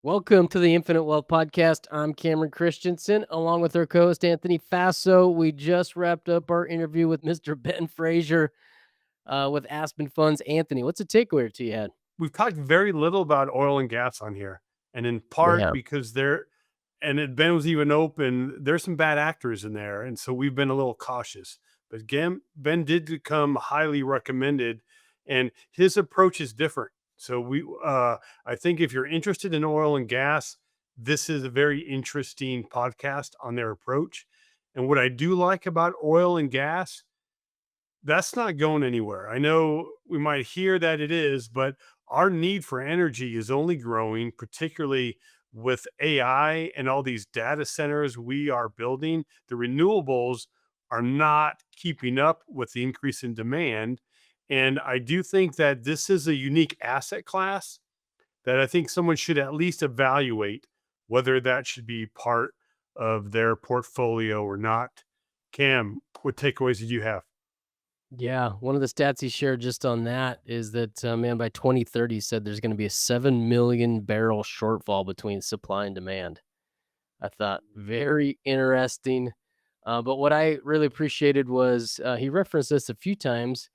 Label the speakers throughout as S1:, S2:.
S1: Welcome to the Infinite Wealth Podcast. I'm Cameron Christiansen, along with our co-host Anthony Faso. We just wrapped up our interview with Mr. Ben Fraser with Aspen Funds. Anthony, what's a takeaway or two you had?
S2: We've talked very little about oil and gas on here, and in
S1: We
S2: part
S1: have.
S2: because Ben was even open, there's some bad actors in there, and so we've been a little cautious. But again, Ben did become highly recommended, and his approach is different. So I think if you're interested in oil and gas, this is a very interesting podcast on their approach. And what I do like about oil and gas, that's not going anywhere. I know we might hear that it is, but our need for energy is only growing, particularly with AI and all these data centers we are building. The renewables are not keeping up with the increase in demand. And I do think that this is a unique asset class that I think someone should at least evaluate whether that should be part of their portfolio or not. Cam, what takeaways did you have?
S1: Yeah, one of the stats he shared just on that is that, man, by 2030, he said there's going to be a 7 million barrel shortfall between supply and demand. I thought very interesting. But what I really appreciated was he referenced this a few times,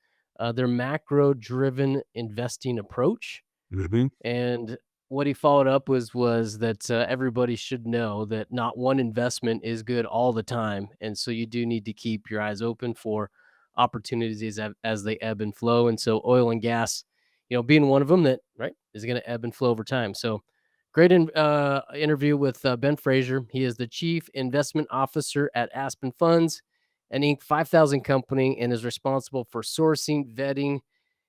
S1: their macro driven investing approach.
S2: Mhm.
S1: And what he followed up was that everybody should know that not one investment is good all the time, and so you do need to keep your eyes open for opportunities as they ebb and flow. And so oil and gas, being one of them that right is going to ebb and flow over time. So great interview with Ben Fraser. He is the chief investment officer at Aspen Funds, an Inc. 5,000 company, and is responsible for sourcing, vetting,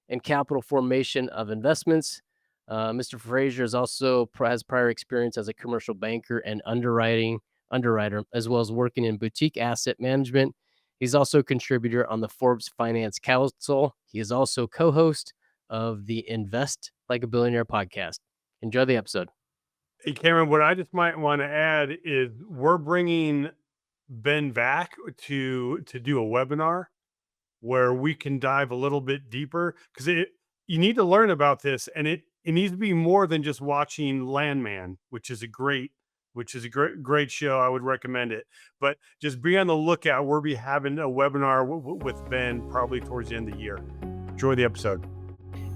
S1: and capital formation of investments. Mr. Fraser is also has prior experience as a commercial banker and underwriter, as well as working in boutique asset management. He's also a contributor on the Forbes Finance Council. He is also co-host of the Invest Like a Billionaire podcast. Enjoy the episode.
S2: Hey, Cameron, what I just might want to add is we're bringing Ben back to do a webinar where we can dive a little bit deeper because it you need to learn about this, and it needs to be more than just watching Landman, which is a great show. I would recommend it, but just be on the lookout. We'll be having a webinar with Ben probably towards the end of the year. Enjoy the episode.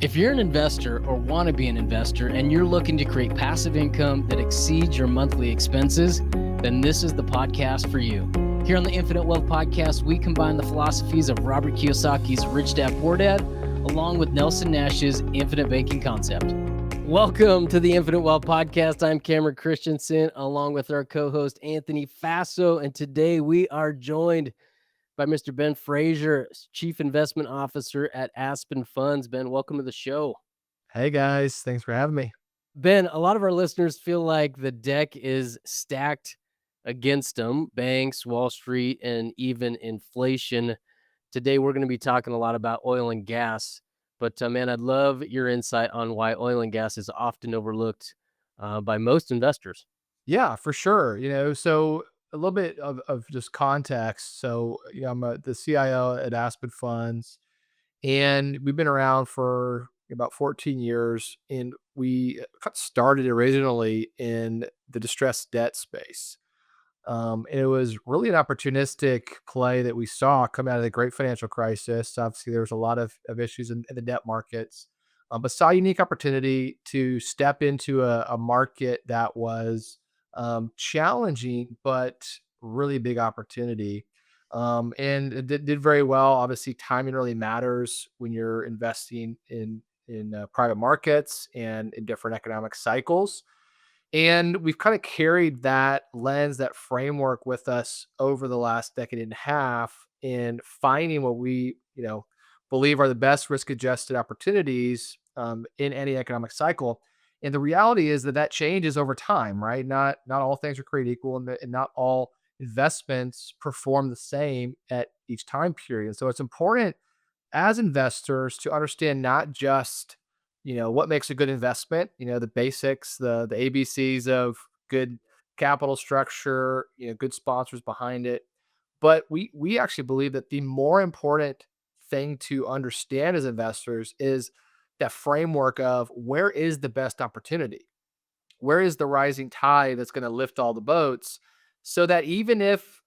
S1: If you're an investor or want to be an investor and you're looking to create passive income that exceeds your monthly expenses, then this is the podcast for you. Here on the Infinite Wealth Podcast, we combine the philosophies of Robert Kiyosaki's Rich Dad Poor Dad along with Nelson Nash's infinite banking concept. Welcome to the Infinite Wealth Podcast. I'm Cameron Christiansen along with our co-host Anthony Faso, and today we are joined by Mr. Ben Fraser, Chief Investment Officer at Aspen Funds. Ben, welcome to the show.
S3: Hey guys, thanks for having me.
S1: Ben, a lot of our listeners feel like the deck is stacked against them, banks, Wall Street, and even inflation. Today, we're going to be talking a lot about oil and gas. But man, I'd love your insight on why oil and gas is often overlooked by most investors.
S3: Yeah, for sure. So a little bit of just context. So, I'm the CIO at Aspen Funds, and we've been around for about 14 years. And we got started originally in the distressed debt space. And it was really an opportunistic play that we saw come out of the great financial crisis. Obviously, there was a lot of issues in the debt markets, but saw a unique opportunity to step into a market that was challenging, but really big opportunity. And it did very well. Obviously, timing really matters when you're investing in private markets and in different economic cycles. And we've kind of carried that lens, that framework with us over the last decade and a half in finding what we, believe are the best risk adjusted opportunities in any economic cycle. And the reality is that changes over time, right? Not all things are created equal, and not all investments perform the same at each time period. So it's important as investors to understand not just what makes a good investment, the basics, the ABCs of good capital structure, good sponsors behind it, but we actually believe that the more important thing to understand as investors is that framework of where is the best opportunity. where is the rising tide that's going to lift all the boats, so that even if,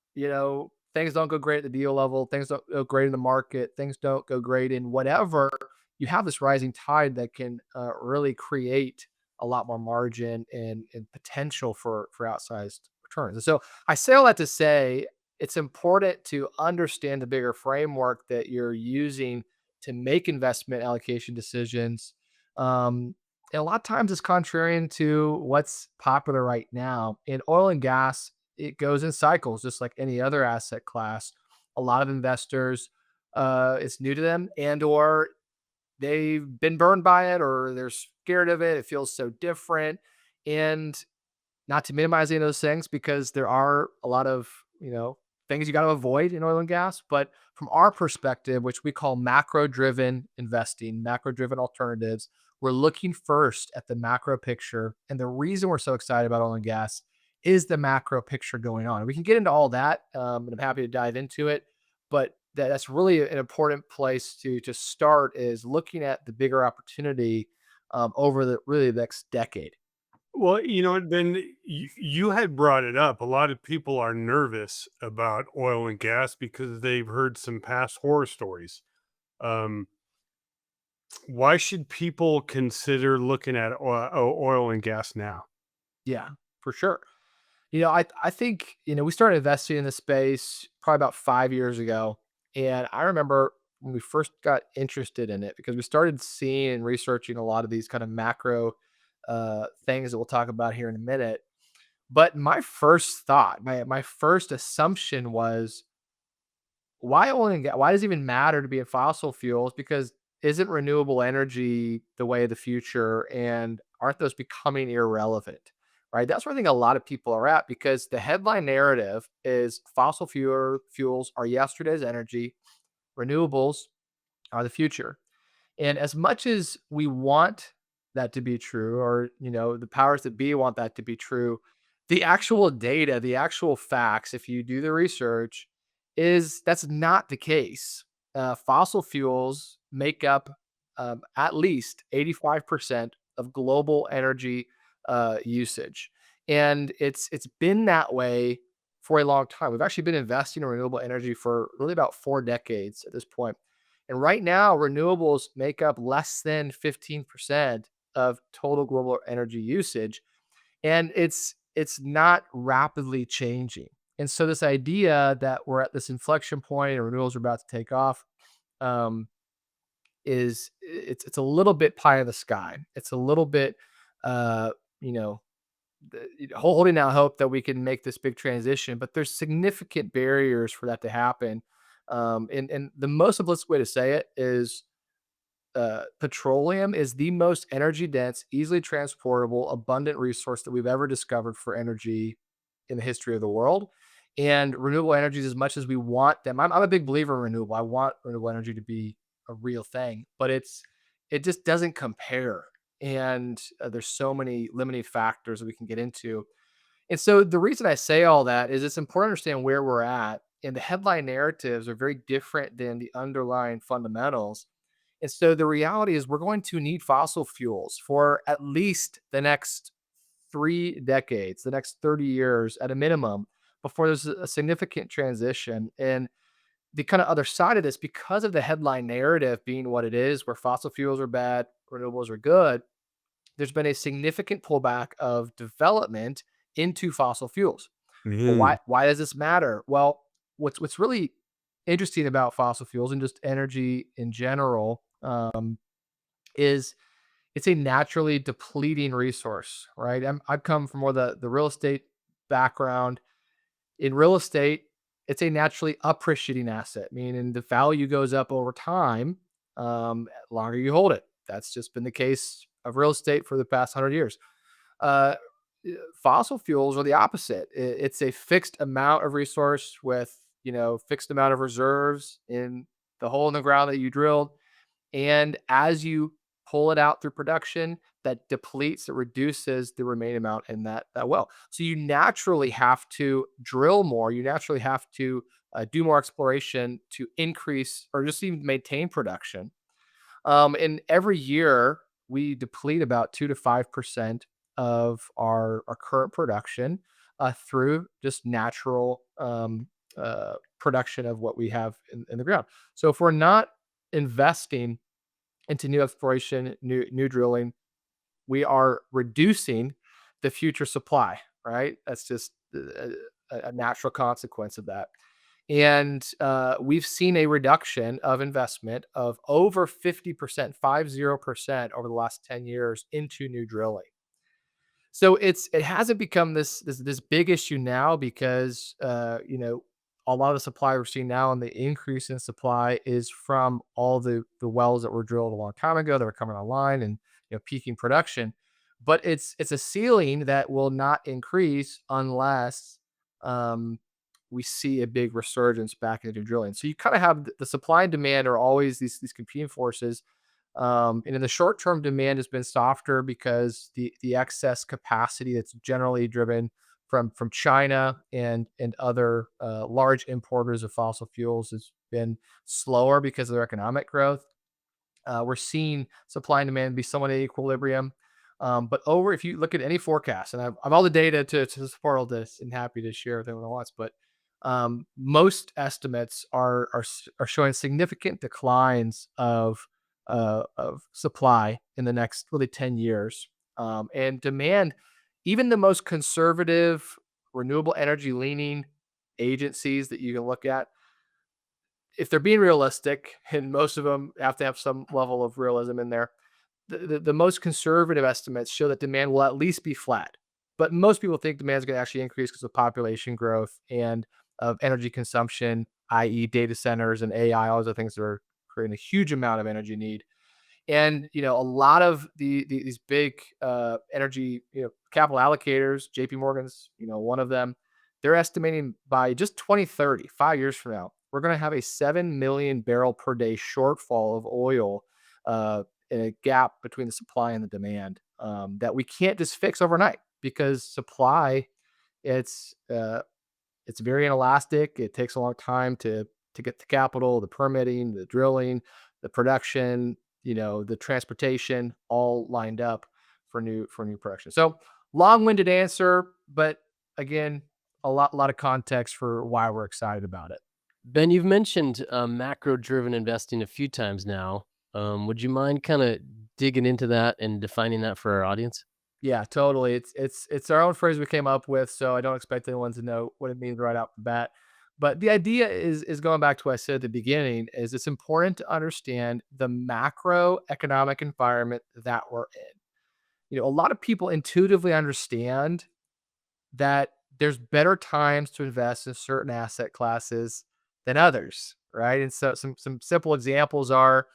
S3: things don't go great at the deal level, things don't go great in the market, things don't go great in whatever, you have this rising tide that can really create a lot more margin and potential for outsized returns. And so I say all that to say it's important to understand the bigger framework that you're using to make investment allocation decisions. And a lot of times it's contrarian to what's popular right now. In oil and gas, it goes in cycles, just like any other asset class. A lot of investors, it's new to them, and or they've been burned by it, or they're scared of it. It feels so different, and not to minimize any of those things, because there are a lot of, things you got to avoid in oil and gas. But from our perspective, which we call macro driven investing, macro driven alternatives, we're looking first at the macro picture. And the reason we're so excited about oil and gas is the macro picture going on. And we can get into all that, and I'm happy to dive into it. But that's really an important place to start, is looking at the bigger opportunity over the really the next decade.
S2: Well, Ben, you had brought it up. A lot of people are nervous about oil and gas because they've heard some past horror stories. Um, why should people consider looking at oil and gas now?
S3: Yeah, for sure. I think, we started investing in this space probably about 5 years ago. And I remember when we first got interested in it, because we started seeing and researching a lot of these kind of macro things that we'll talk about here in a minute. But my first thought, my first assumption was, why oil and gas? Why does it even matter to be in fossil fuels? Because isn't renewable energy the way of the future? And aren't those becoming irrelevant? Right. That's where I think a lot of people are at, because the headline narrative is fossil fuels are yesterday's energy, renewables are the future. And as much as we want that to be true, or, the powers that be want that to be true, the actual data, the actual facts, if you do the research, is that's not the case. Fossil fuels make up at least 85% of global energy usage. And it's been that way for a long time. We've actually been investing in renewable energy for really about 4 decades at this point. And right now, renewables make up less than 15% of total global energy usage. And it's not rapidly changing. And so this idea that we're at this inflection point and renewables are about to take off, um, it's a little bit pie in the sky. It's a little bit, uh, you know, holding out hope that we can make this big transition, but there's significant barriers for that to happen. And the most simplest way to say it is, petroleum is the most energy dense, easily transportable, abundant resource that we've ever discovered for energy in the history of the world. And renewable energies, as much as we want them, I'm a big believer in renewable. I want renewable energy to be a real thing, but it just doesn't compare. And there's so many limiting factors that we can get into. And so the reason I say all that is it's important to understand where we're at. And the headline narratives are very different than the underlying fundamentals. And so the reality is we're going to need fossil fuels for at least the next 3 decades, the next 30 years at a minimum, before there's a significant transition. And the kind of other side of this, because of the headline narrative being what it is, where fossil fuels are bad, renewables are good, there's been a significant pullback of development into fossil fuels. Well,
S2: Mhm.
S3: why does this matter? Well, what's really interesting about fossil fuels and just energy in general, is it's a naturally depleting resource, right? I've come from more the real estate background. In real estate, it's a naturally appreciating asset, meaning the value goes up over time, longer you hold it. That's just been the case of real estate for the past 100 years. Uh, Fossil fuels are the opposite. It's a fixed amount of resource with, fixed amount of reserves in the hole in the ground that you drilled. And as you pull it out through production, that depletes, it reduces the remaining amount in that well. So you naturally have to drill more. You naturally have to do more exploration to increase or just even maintain production. And every year we deplete about 2 to 5% of our current production through just natural production of what we have in the ground. So if we're not investing into new exploration, new drilling, we are reducing the future supply, right? That's just a natural consequence of that. And we've seen a reduction of investment of over 50%, 50% over the last 10 years into new drilling. So it hasn't become this big issue now because a lot of the supply we're seeing now and the increase in supply is from all the wells that were drilled a long time ago that are coming online and peaking production. But it's a ceiling that will not increase unless um, we see a big resurgence back into drilling. So you kind of have the supply and demand are always these competing forces, and in the short term, demand has been softer because the excess capacity that's generally driven from China and other large importers of fossil fuels has been slower because of their economic growth. We're seeing supply and demand be somewhat at equilibrium. But if you look at any forecast, and I've all the data to support all this, and happy to share with anyone who wants, but most estimates are showing significant declines of supply in the next really 10 years. And demand, even the most conservative, renewable energy leaning agencies that you can look at, if they're being realistic, and most of them have to have some level of realism in there, the most conservative estimates show that demand will at least be flat. But most people think demand is going to actually increase because of population growth and of energy consumption, i.e., data centers and AI, all those other things that are creating a huge amount of energy need. And a lot of these big energy capital allocators, JP Morgan's one of them, they're estimating by just 2030, 5 years from now, we're going to have a 7 million barrel per day shortfall of oil, in a gap between the supply and the demand, that we can't just fix overnight because supply, it's it's very inelastic. It takes a long time to get the capital, the permitting, the drilling, the production, the transportation, all lined up for new production. So long-winded answer, but again, a lot of context for why we're excited about it.
S1: Ben, you've mentioned macro-driven investing a few times now. Would you mind kind of digging into that and defining that for our audience?
S3: Yeah, totally. It's our own phrase we came up with, so I don't expect anyone to know what it means right off the bat. But the idea is going back to what I said at the beginning, is it's important to understand the macroeconomic environment that we're in. A lot of people intuitively understand that there's better times to invest in certain asset classes than others, right? And so some simple examples are,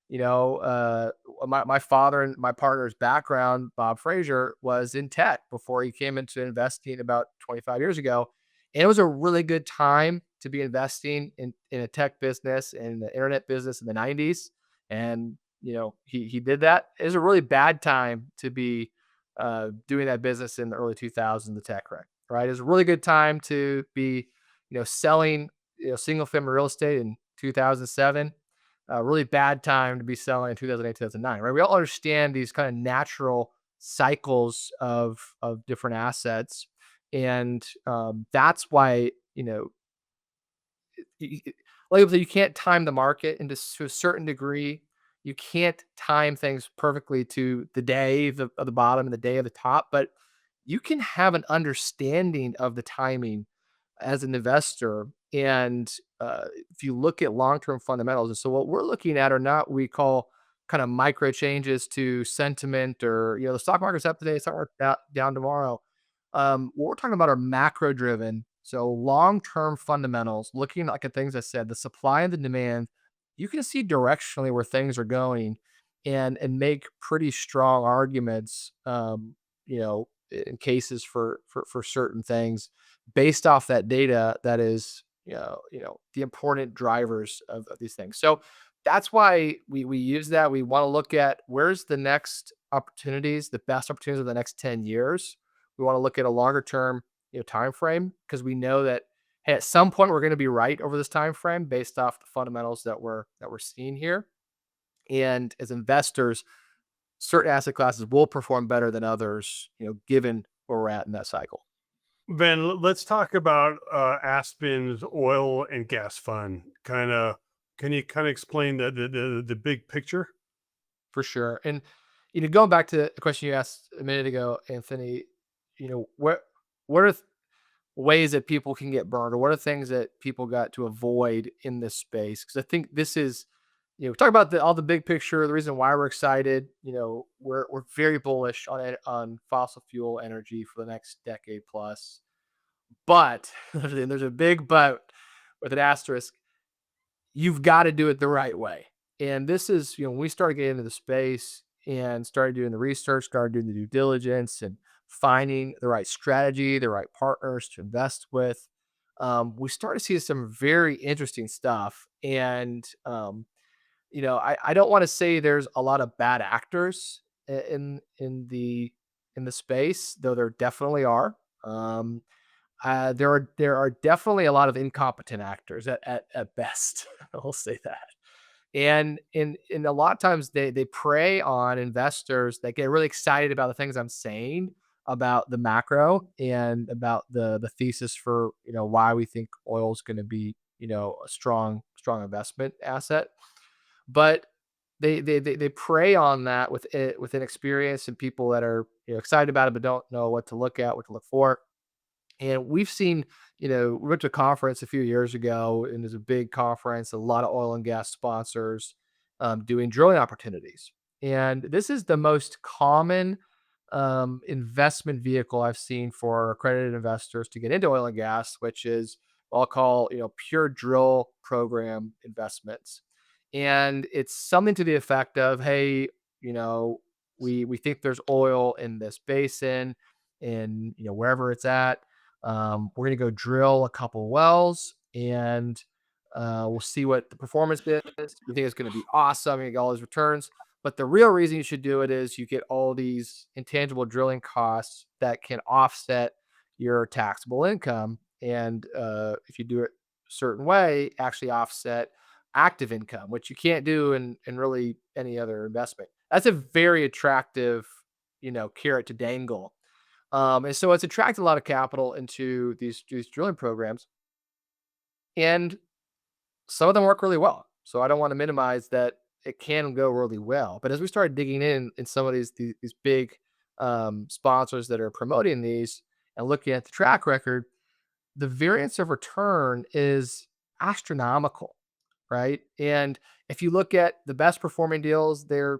S3: my father and my partner's background, Bob Fraser, was in tech before he came into investing about 25 years ago. And it was a really good time to be investing in a tech business and the internet business in the 90s. And, he did that. It was a really bad time to be doing that business in the early 2000s, the tech wreck, right? It was a really good time to be, selling, single family real estate in 2007. A really bad time to be selling in 2008, 2009, right? We all understand these kind of natural cycles of different assets, and that's why like I said, you can't time the market, and to a certain degree, you can't time things perfectly to the day of the bottom and the day of the top, but you can have an understanding of the timing as an investor. And if you look at long-term fundamentals, and so what we're looking at are not what we call kind of micro changes to sentiment, or the stock market's up today, stock market's down tomorrow. What we're talking about are macro driven, so long-term fundamentals, looking like at things I said, the supply and the demand. You can see directionally where things are going, and make pretty strong arguments, in cases for certain things based off that data that is, the important drivers of these things. So that's why we use that. We want to look at where's the next opportunities, the best opportunities of the next 10 years. We want to look at a longer term, time frame, because we know that, hey, at some point we're going to be right over this time frame based off the fundamentals that we're seeing here. And as investors, certain asset classes will perform better than others, given where we're at in that cycle.
S2: Ben, let's talk about Aspen's oil and gas fund. Can you kind of explain the big picture?
S3: For sure. And going back to the question you asked a minute ago, Anthony, what are ways that people can get burned, or what are things that people got to avoid in this space? Because I think this is, talk about all the big picture, the reason why we're excited. We're very bullish on fossil fuel energy for the next decade plus. But and there's a big but with an asterisk. You've got to do it the right way. And this is, when we started getting into the space and started doing the research, started doing the due diligence and finding the right strategy, the right partners to invest with, we started to see some very interesting stuff. And, I don't want to say there's a lot of bad actors in the space, though there definitely are. There are definitely a lot of incompetent actors at best. I'll say that. And in a lot of times they prey on investors that get really excited about the things I'm saying about the macro and about the thesis for why we think oil is going to be a strong investment asset. But they prey on that with inexperience and people that are excited about it but don't know what to look at, what to look for. And we've seen, we went to a conference a few years ago, and there's a big conference, a lot of oil and gas sponsors doing drilling opportunities. And this is the most common investment vehicle I've seen for accredited investors to get into oil and gas, which is what I'll call, pure drill program investments. And it's something to the effect of, hey, you know, we think there's oil in this basin, and wherever it's at, we're gonna go drill a couple wells, and we'll see what the performance is. We think it's gonna be awesome. You get all these returns. But the real reason you should do it is you get all these intangible drilling costs that can offset your taxable income. And if you do it a certain way, actually offset active income, which you can't do in really any other investment. That's a very attractive, carrot to dangle. And so it's attracted a lot of capital into these drilling programs, and some of them work really well. So I don't want to minimize that it can go really well. But as we started digging in some of these big sponsors that are promoting these and looking at the track record, the variance of return is astronomical, right? And if you look at the best performing deals, they're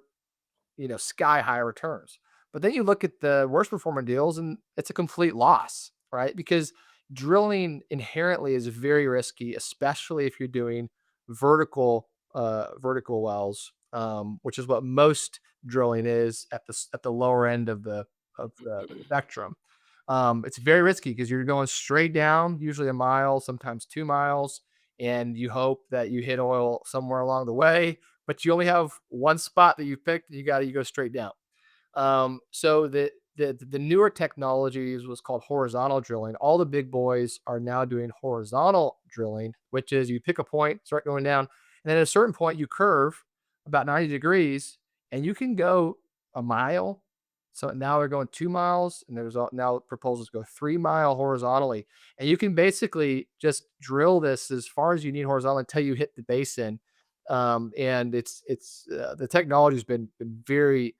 S3: sky high returns. But then you look at the worst performing deals and it's a complete loss, right? Because drilling inherently is very risky, especially if you're doing vertical wells, which is what most drilling is at the lower end of the spectrum. It's very risky because you're going straight down, usually a mile, sometimes 2 miles, and you hope that you hit oil somewhere along the way, but you only have one spot that you picked. You go straight down. So the newer technologies was called horizontal drilling. All the big boys are now doing horizontal drilling, which is you pick a point, start going down, and then at a certain point you curve about 90 degrees, and you can go a mile. So now they're going 2 miles, and now proposals go 3 mile horizontally, and you can basically just drill this as far as you need horizontal until you hit the basin. And it's the technology has been very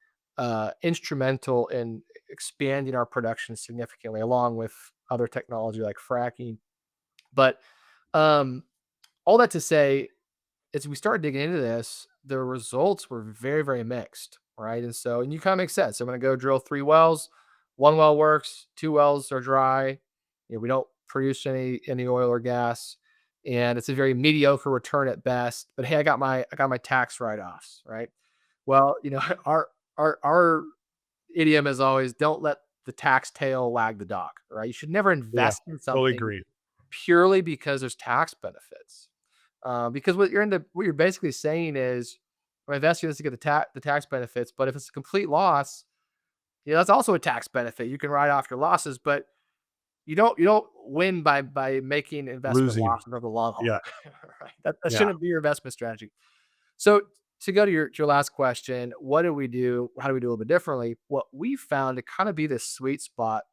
S3: instrumental in expanding our production significantly, along with other technology like fracking. But um, all that to say, as we started digging into this, the results were very, very mixed, right? And you kind of make sense. I'm going to go drill 3 wells. One well works, 2 wells are dry. We don't produce any oil or gas, and it's a very mediocre return at best. But hey, I got my tax write offs, right? Well, our idiom is always don't let the tax tail wag the dog, right? You should never
S2: Yeah,
S3: invest in
S2: totally
S3: something
S2: agree.
S3: purely because there's tax benefits. Because what you're basically saying is, I'm investing in this to get the tax benefits, but if it's a complete loss, that's also a tax benefit. You can write off your losses, but you don't win by making investment
S2: Losing.
S3: losses over the long haul.
S2: Yeah,
S3: Right? That
S2: yeah.
S3: shouldn't be your investment strategy. So to go to your last question, what do we do? How do we do a little bit differently? What we found to kind of be the sweet spot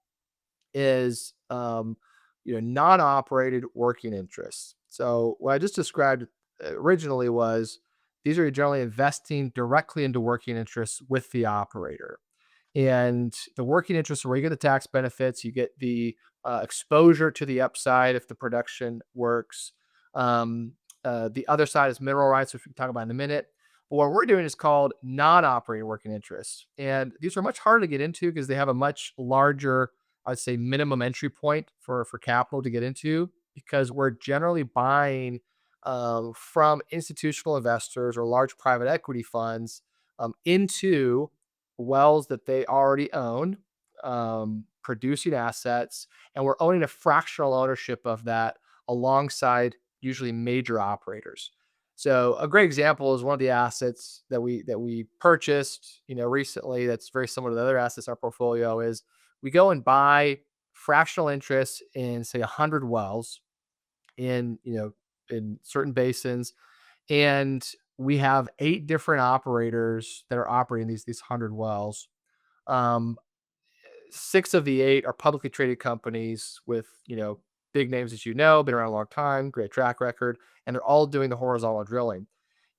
S3: is non-operated working interests. So what I just described originally was these are generally investing directly into working interests with the operator. And the working interest where you get the tax benefits, you get the exposure to the upside if the production works. Um, the other side is mineral rights, which we can talk about in a minute. But what we're doing is called non-operating working interests, and these are much harder to get into because they have a much larger, I'd say, minimum entry point for capital to get into, because we're generally buying from institutional investors or large private equity funds into wells that they already own, producing assets, and we're owning a fractional ownership of that alongside usually major operators. So a great example is one of the assets that we purchased, recently. That's very similar to the other assets in our portfolio. Is we go and buy fractional interests in, say, 100 wells in in certain basins, and we have 8 different operators that are operating these 100 wells. Um, 6 of the 8 are publicly traded companies with, big names, as been around a long time, great track record, and they're all doing the horizontal drilling.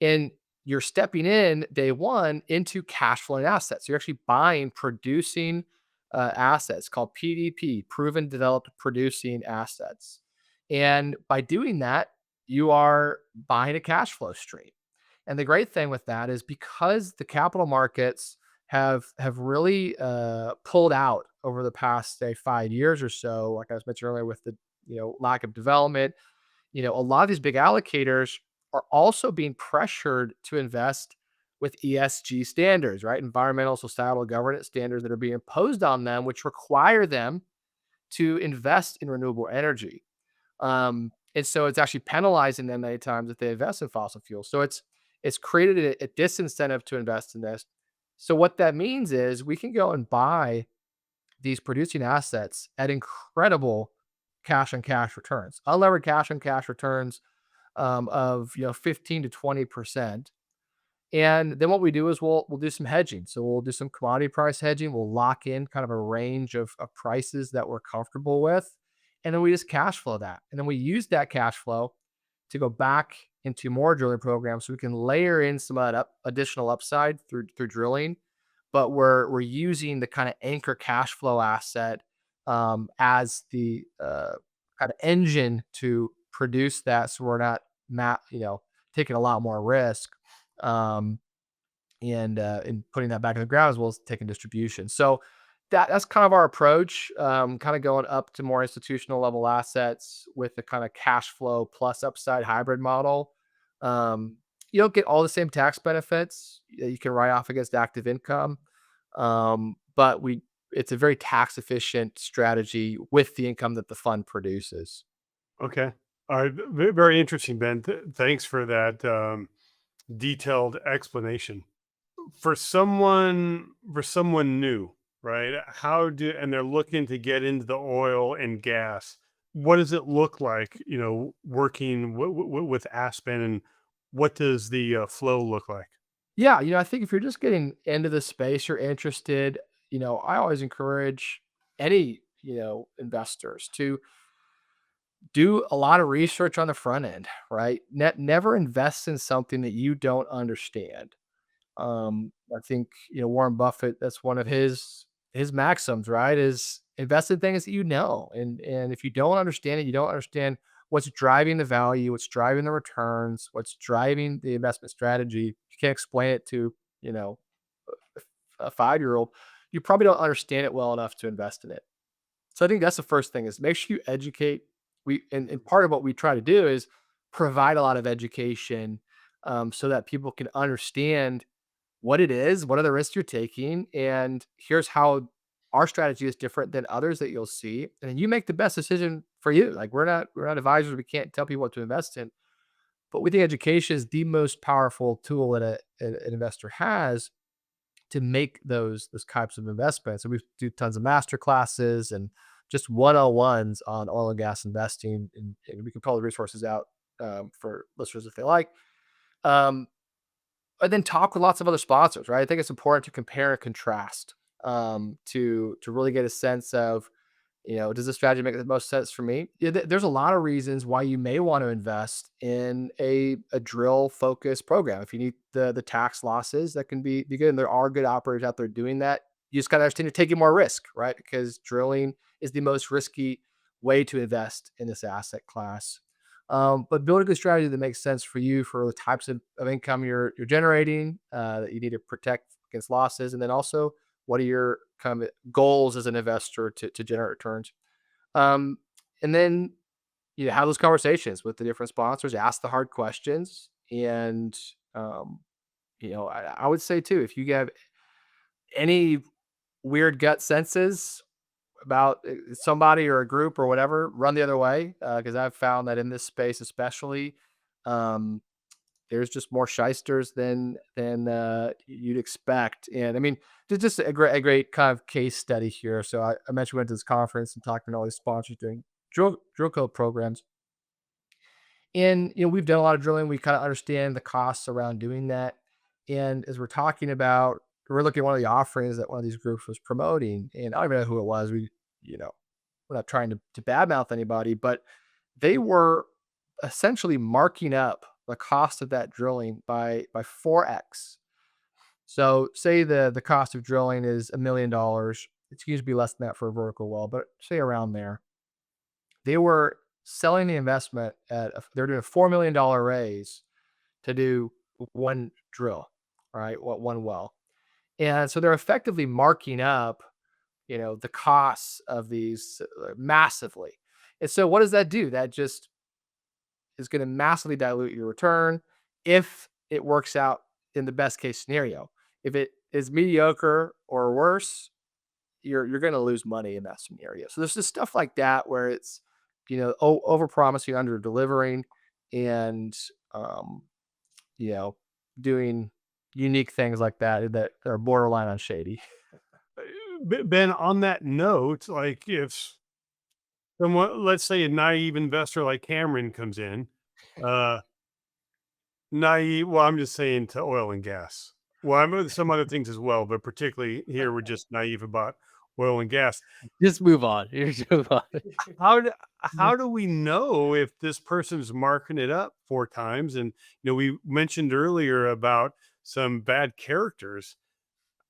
S3: And you're stepping in day one into cash flowing assets. You're actually buying producing assets called PDP, proven developed producing assets. And by doing that, you are buying a cash flow stream. And the great thing with that is because the capital markets have really pulled out over the past, say, 5 years or so, like I was mentioning earlier, with the lack of development. A lot of these big allocators are also being pressured to invest with ESG standards, right? Environmental, societal, governance standards that are being imposed on them, which require them to invest in renewable energy. And so it's actually penalizing them many times if they invest in fossil fuels. So it's created a disincentive to invest in this. So what that means is we can go and buy these producing assets at incredible cash on cash returns, unlevered cash on cash returns of 15 to 20%. And then what we do is we'll do some hedging. So we'll do some commodity price hedging. We'll lock in kind of a range of prices that we're comfortable with. And then we just cash flow that. And then we use that cash flow to go back into more drilling programs so we can layer in some of that additional upside through drilling. But we're using the kind of anchor cash flow asset as the kind of engine to produce that, so we're not taking a lot more risk, um, and putting that back in the ground, as well as taking distribution. So that's kind of our approach, kind of going up to more institutional level assets with the kind of cash flow plus upside hybrid model. You don't get all the same tax benefits that you can write off against active income, but we it's a very tax efficient strategy with the income that the fund produces.
S2: Okay. All right. Very interesting, Ben. Thanks for that detailed explanation. For someone new, right? And they're looking to get into the oil and gas. What does it look like, working with Aspen, and what does the flow look like?
S3: Yeah, I think if you're just getting into the space, you're interested, I always encourage any, investors to do a lot of research on the front end, right? Never invest in something that you don't understand. I think, Warren Buffett, that's one of his maxims, right? Is invest in things that you know. And if you don't understand it, you don't understand what's driving the value, what's driving the returns, what's driving the investment strategy. You can't explain it to, you know, a 5-year-old. You probably don't understand it well enough to invest in it. So I think that's the first thing, is make sure you educate. And part of what we try to do is provide a lot of education, so that people can understand what it is, what are the risks you're taking, and here's how our strategy is different than others that you'll see, and you make the best decision for you. Like, we're not advisors, we can't tell people what to invest in, but we think education is the most powerful tool that an investor has to make those types of investments. And we do tons of master classes and just 101s on oil and gas investing, and we can pull the resources out for listeners if they like. Um, and then talk with lots of other sponsors, right? I think it's important to compare and contrast, to really get a sense of, does this strategy make the most sense for me? Yeah, there's a lot of reasons why you may want to invest in a drill focused program. If you need the tax losses, that can be good. And there are good operators out there doing that. You just got to understand you're taking more risk, right? Because drilling is the most risky way to invest in this asset class. But build a good strategy that makes sense for you for the types of income you're generating, that you need to protect against losses. And then also, what are your kind of goals as an investor to generate returns? Um, and then have those conversations with the different sponsors, ask the hard questions, and um, I would say too, if you have any weird gut senses about somebody or a group or whatever, run the other way, because I've found that in this space, especially, um, there's just more shysters than you'd expect. And I mean, just a great kind of case study here. So I mentioned we went to this conference and talked to all these sponsors doing drill code programs. And we've done a lot of drilling. We kind of understand the costs around doing that. And as we're looking at one of the offerings that one of these groups was promoting, and I don't even know who it was. You know, we're not trying to badmouth anybody, but they were essentially marking up the cost of that drilling by 4x. So say the cost of drilling is $1 million. It's usually be less than that for a vertical well, but say around there. They were selling the investment they're doing a $4 million raise to do one drill, right? What one well. And so they're effectively marking up, the costs of these massively. And so what does that do? That just is going to massively dilute your return if it works out in the best case scenario. If it is mediocre or worse, you're going to lose money in that scenario. So there's just stuff like that where it's over promising, under delivering, and um, you know doing unique things like that are borderline on shady.
S2: Ben, on that note, like if someone, let's say a naive investor like Cameron comes in, uh, naive, well, I'm just saying to oil and gas. Well, I'm with some other things as well, but particularly here, we're just naive about oil and gas.
S1: Just move on. Just move on.
S2: How do how do we know if this person's marking it up 4 times? And we mentioned earlier about some bad characters.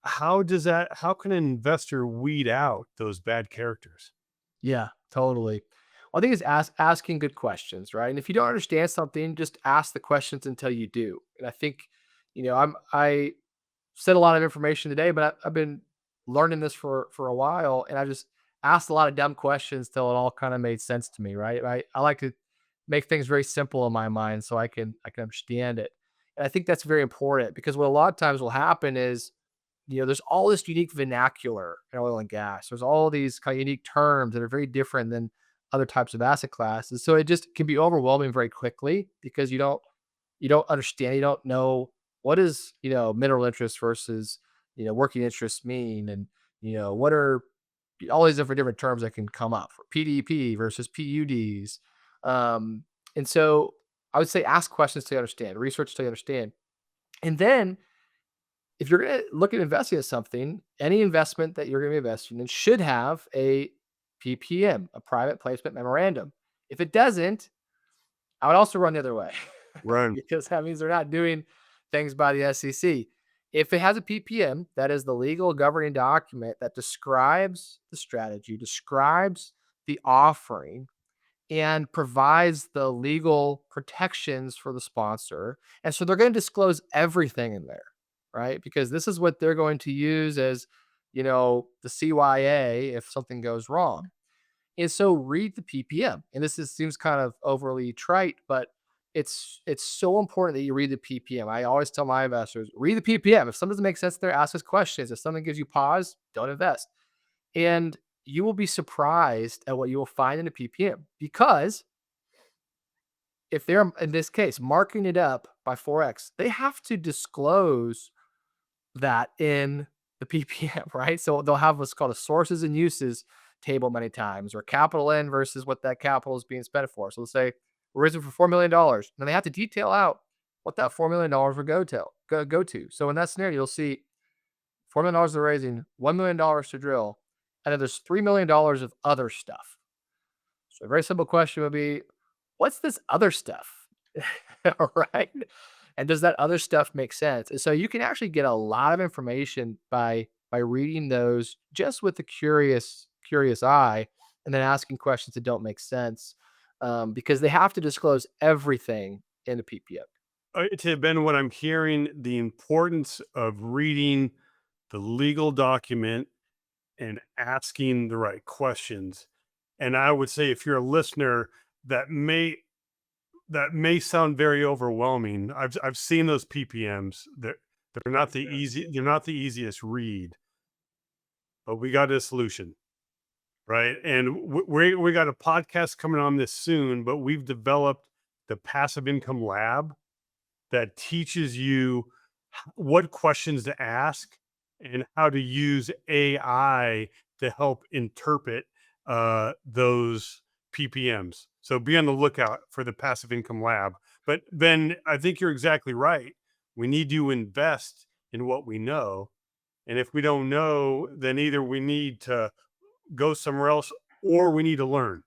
S2: How can an investor weed out those bad characters?
S3: Yeah, totally. Well, I think it's asking good questions, right? And if you don't understand something, just ask the questions until you do. And I think, I said a lot of information today, but I've been learning this for a while, and I just asked a lot of dumb questions till it all kind of made sense to me, right? I like to make things very simple in my mind so I can understand it. And I think that's very important, because what a lot of times will happen is, there's all this unique vernacular in oil and gas. There's all these kind of unique terms that are very different than other types of asset classes. So it just can be overwhelming very quickly, because you don't understand, you don't know what is, mineral interest versus, working interest mean, and, what are all these different terms that can come up for PDP versus PUDs. Um, and so I would say ask questions to understand, research to understand. And then if you're going to look at investing in something, any investment that you're going to be investing in should have a PPM, a private placement memorandum. If it doesn't, I would also run the other way,
S2: Run.
S3: because that means they're not doing things by the SEC. If it has a PPM, that is the legal governing document that describes the strategy, describes the offering, and provides the legal protections for the sponsor. And so they're going to disclose everything in there, right? Because this is what they're going to use as, the CYA if something goes wrong. And so read the PPM. And seems kind of overly trite, but it's so important that you read the PPM. I always tell my investors, read the PPM. If something doesn't make sense there, ask us questions. If something gives you pause, don't invest. And you will be surprised at what you will find in a PPM, because if they're, in this case, marking it up by 4x, they have to disclose that in the PPM, right? So they'll have what's called a sources and uses table many times, or capital in versus what that capital is being spent for. So they'll say, we're raising for $4 million. Now they have to detail out what that $4 million would go to. go to. So in that scenario, you'll see $4 million they're raising, $1 million to drill, and then there's $3 million of other stuff. So a very simple question would be, what's this other stuff? All right. And does that other stuff make sense? And so you can actually get a lot of information by reading those just with a curious eye, and then asking questions that don't make sense, because they have to disclose everything in a PPM.
S2: To Ben, what I'm hearing, the importance of reading the legal document and asking the right questions. And I would say, if you're a listener, that may that may sound very overwhelming. I've seen those PPMs. They're not the easiest read, but we got a solution, right? And we got a podcast coming on this soon, but we've developed the Passive Income Lab that teaches you what questions to ask and how to use AI to help interpret those PPMs. So be on the lookout for the Passive Income Lab. But Ben, I think you're exactly right. We need to invest in what we know. And if we don't know, then either we need to go somewhere else or we need to learn.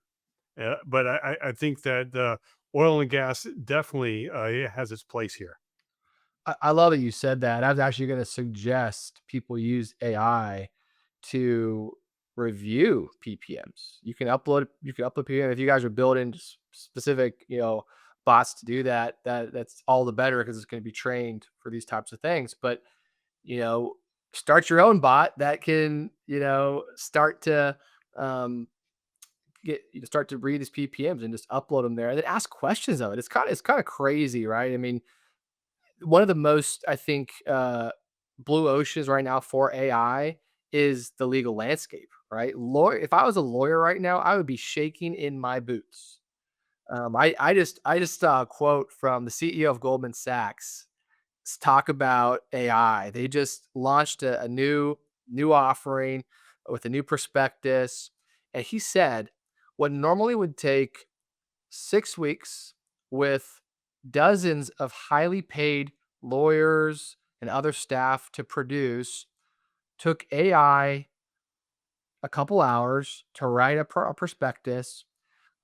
S2: But I think that oil and gas definitely has its place here.
S3: I love that you said that. I was actually going to suggest people use AI to review PPMs. You can upload PPM if you guys are building specific, bots to do that. That's all the better because it's going to be trained for these types of things. But you know, start your own bot that can, start to um, start to read these PPMs and just upload them there, and then ask questions of it. It's kind of crazy, right? I mean, one of the most, I think, blue oceans right now for AI is the legal landscape, right? Lawyer, if I was a lawyer right now, I would be shaking in my boots. I just saw a quote from the CEO of Goldman Sachs talk about AI. They just launched a new offering with a new prospectus, and he said what normally would take 6 weeks with dozens of highly paid lawyers and other staff to produce took AI a couple hours to write a prospectus,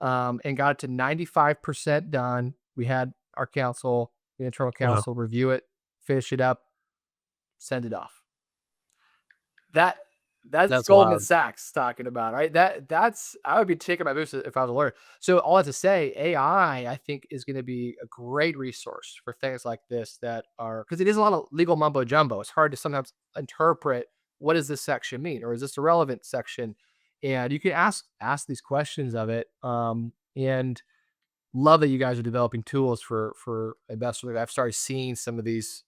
S3: and got it to 95% done. We had our counsel, the internal
S2: Wow.
S3: counsel, review it, finish it up, send it off. That that's
S1: That's
S3: Goldman
S1: wild.
S3: Sachs talking about, right? That's I would be taking my boots if I was a lawyer. So all that to say, AI, I think, is going to be a great resource for things like this that are because it is a lot of legal mumbo jumbo. It's hard to sometimes interpret what does this section mean, or is this a relevant section? And you can ask these questions of it. And love that you guys are developing tools for investors. I've started seeing some of these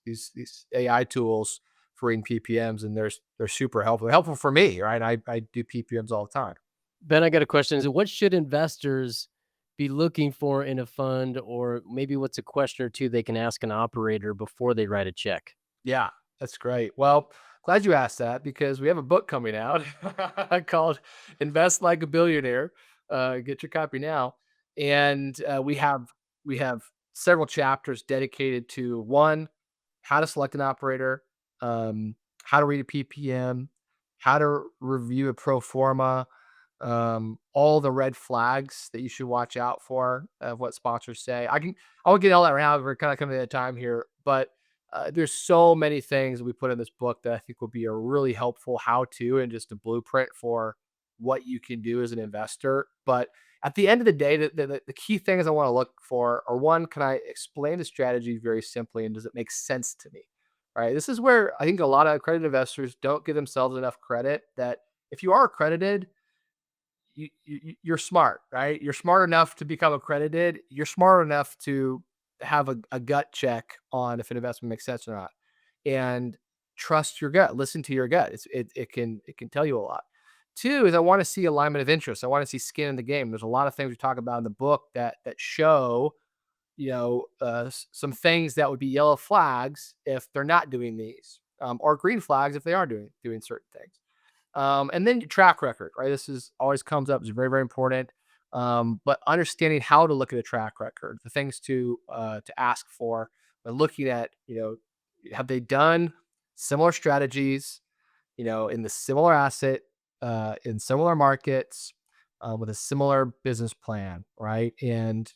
S3: AI tools for reading PPMs, and they're super helpful. They're helpful for me, right? I do PPMs all the time.
S1: Ben, I got a question. Is what should investors be looking for in a fund, or maybe what's a question or two they can ask an operator before they write a check?
S3: Yeah, that's great. Well, glad you asked that because we have a book coming out called "Invest Like a Billionaire." Get your copy now, and we have several chapters dedicated to one, how to select an operator, how to read a PPM, how to review a pro forma, all the red flags that you should watch out for of what sponsors say. I won't get all that around. We're kind of coming to a time here, but there's so many things that we put in this book that I think will be a really helpful how to and just a blueprint for what you can do as an investor. But at the end of the day, the key things I want to look for are one, can I explain the strategy very simply and does it make sense to me? Right. This is where I think a lot of accredited investors don't give themselves enough credit that if you are accredited, you're smart, right? You're smart enough to become accredited. You're smart enough to have a gut check on if an investment makes sense or not, and trust your gut. Listen to your gut. It can tell you a lot. Two is I want to see alignment of interest. I want to see skin in the game. There's a lot of things we talk about in the book that show some things that would be yellow flags if they're not doing these, or green flags if they are doing certain things. And then your track record, right? This is always comes up. It's very, very important. But understanding how to look at a track record, the things to ask for when looking at have they done similar strategies, in the similar asset, in similar markets, with a similar business plan, right? And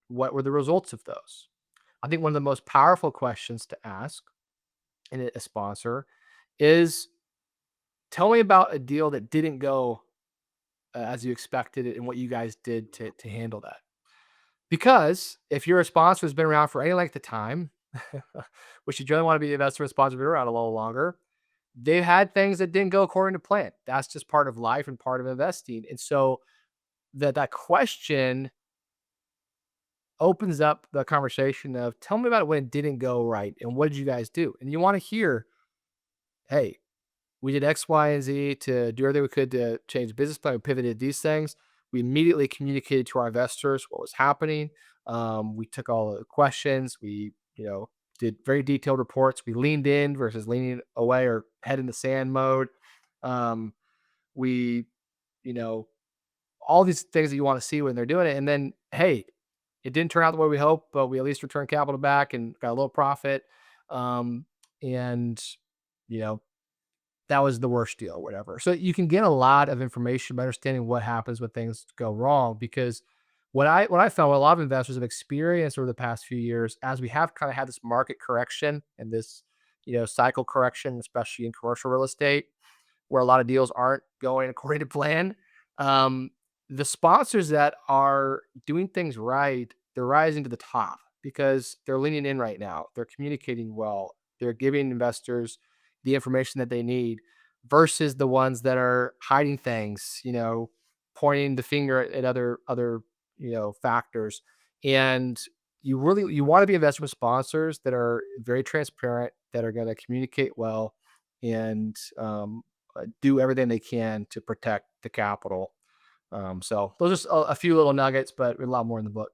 S3: what were the results of those? I think one of the most powerful questions to ask in a sponsor is, tell me about a deal that didn't go as you expected it and what you guys did to handle that. Because if you're a sponsor who's been around for any length of time, which you generally want to be an investor and sponsor who's been around a little longer, they've had things that didn't go according to plan. That's just part of life and part of investing. And so that question opens up the conversation of, tell me about it when it didn't go right and what did you guys do? And you want to hear, hey, we did X, Y, and Z to do everything we could to change the business plan. We pivoted these things. We immediately communicated to our investors what was happening. We took all the questions. We, did very detailed reports. We leaned in versus leaning away or head in the sand mode. We, you know, all these things that you want to see when they're doing it. And then, hey, it didn't turn out the way we hoped, but we at least returned capital back and got a little profit. And, you know, that was the worst deal, whatever. So you can get a lot of information by understanding what happens when things go wrong. Because what I found, what a lot of investors have experienced over the past few years, as we have kind of had this market correction and this, cycle correction, especially in commercial real estate, where a lot of deals aren't going according to plan. Um, the sponsors that are doing things right, they're rising to the top because they're leaning in right now. They're communicating well. They're giving investors the information that they need versus the ones that are hiding things, pointing the finger at other, factors. And you want to be investing with sponsors that are very transparent, that are going to communicate well and do everything they can to protect the capital. So those are just a few little nuggets, but a lot more in the book.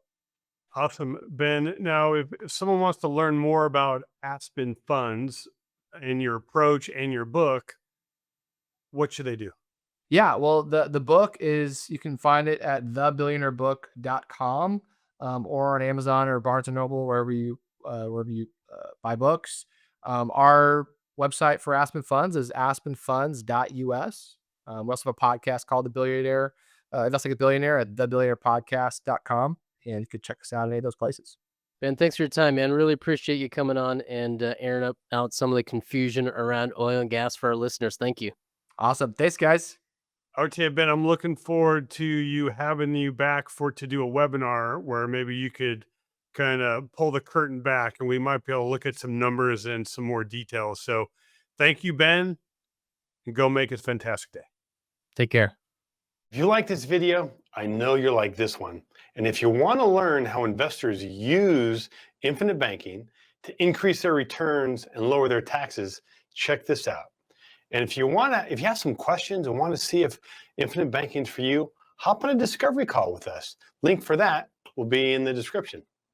S2: Awesome, Ben. Now, if someone wants to learn more about Aspen Funds and your approach and your book, what should they do?
S3: Yeah, well, the book is, you can find it at thebillionairebook.com, or on Amazon or Barnes and Noble, wherever you buy books. Our website for Aspen Funds is aspenfunds.us. We also have a podcast called The Billionaire. That's like a billionaire at thebillionairepodcast.com. And you could check us out at any of those places.
S1: Ben, thanks for your time, man. Really appreciate you coming on and airing out some of the confusion around oil and gas for our listeners. Thank you.
S3: Awesome. Thanks, guys.
S2: Okay, Ben, I'm looking forward to having you back to do a webinar where maybe you could kind of pull the curtain back and we might be able to look at some numbers and some more details. So thank you, Ben, and go make it a fantastic day.
S1: Take care.
S2: If you like this video, I know you'll like this one. And if you want to learn how investors use infinite banking to increase their returns and lower their taxes, check this out. And if you have some questions and want to see if infinite banking is for you, hop on a discovery call with us. Link for that will be in the description.